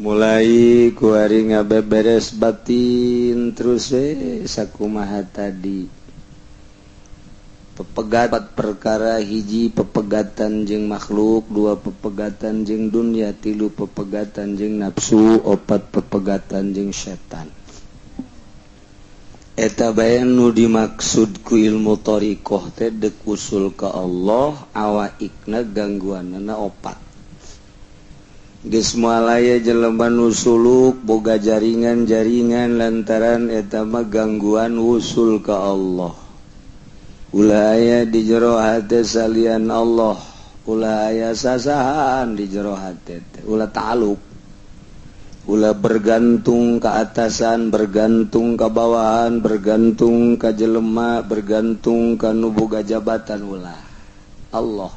mulai kuari ngabeberes batin terus sakumaha tadi pepegat perkara hiji pepegatan jeung makhluk, dua pepegatan jeung dunia, tilu pepegatan jeung nafsu, opat pepegatan jeung setan. Eta bae nu dimaksud ku ilmu thariqah teh deuk usul ka Allah, awaikna gangguanna opat. Geus moal aya jelema nu suluk boga jaringan-jaringan lantaran eta mah gangguan usul ka Allah. Ulah aya di jero hate salian Allah, ulah aya sasahan di jero hate teh, ulah ta'alluq. Ulah bergantung ke atasan, bergantung ke bawahan, bergantung ke jelema, bergantung ke nu boga jabatan ulah. Allah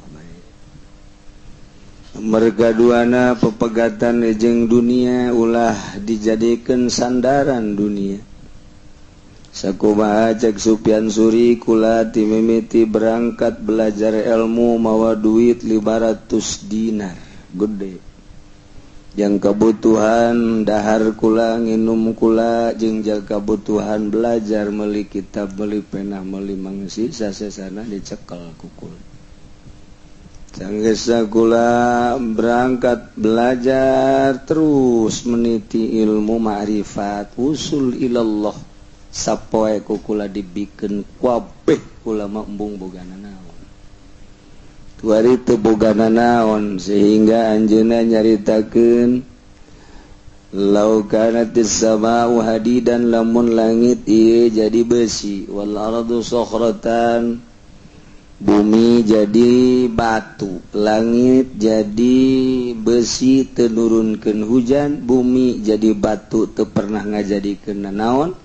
mergaduana pepegatan jeung dunia ulah dijadikeun sandaran dunia. Sakumaha cek Sufyan Suri kula ti mimiti berangkat belajar ilmu mawa duit 500 dinar gede. Yang kebutuhan dahar kula nginum kula jeung kebutuhan belajar meuli kitab meuli pena meuli mangsi sasesana dicekel ku kula. Sanggeus kula berangkat belajar terus meniti ilmu ma'rifat usul ilallah sapoe ku kula dibikeun kabeh kula mah embung bogana naon. Tuari teu bogana naon sehingga anjeunna nyaritakeun law kanatis sama'u hadidan lamun langit ieu jadi besi wal ardu sakhratan bumi jadi batu, langit jadi besi teu nurunkeun hujan, bumi jadi batu teu pernah ngajadikeun naon.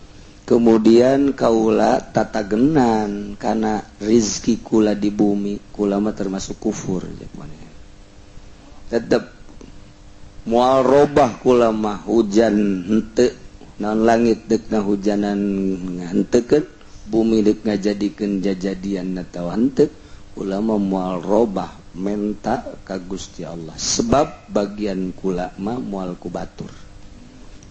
Kemudian kaula tatagenan kana rizki kula di bumi, kula mah termasuk kufur. Tetep moal robah kula mah hujan henteu, naon langit deuk ngahujanan nganteukeun, bumi deuk ngajadikeun jajadian atawa henteu, ulama moal robah menta ka Gusti Allah. Sebab bagian kula mah moal ku batur.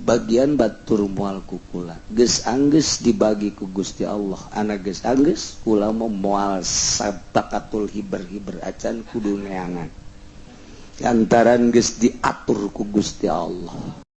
Bagian batur moal ku kula. Geus anggeus dibagi ku Gusti Allah. Ana geus anggeus kula mah moal sabakatul hiber-hiber acan kudu neangan. Lantaran geus diatur ku Gusti Allah.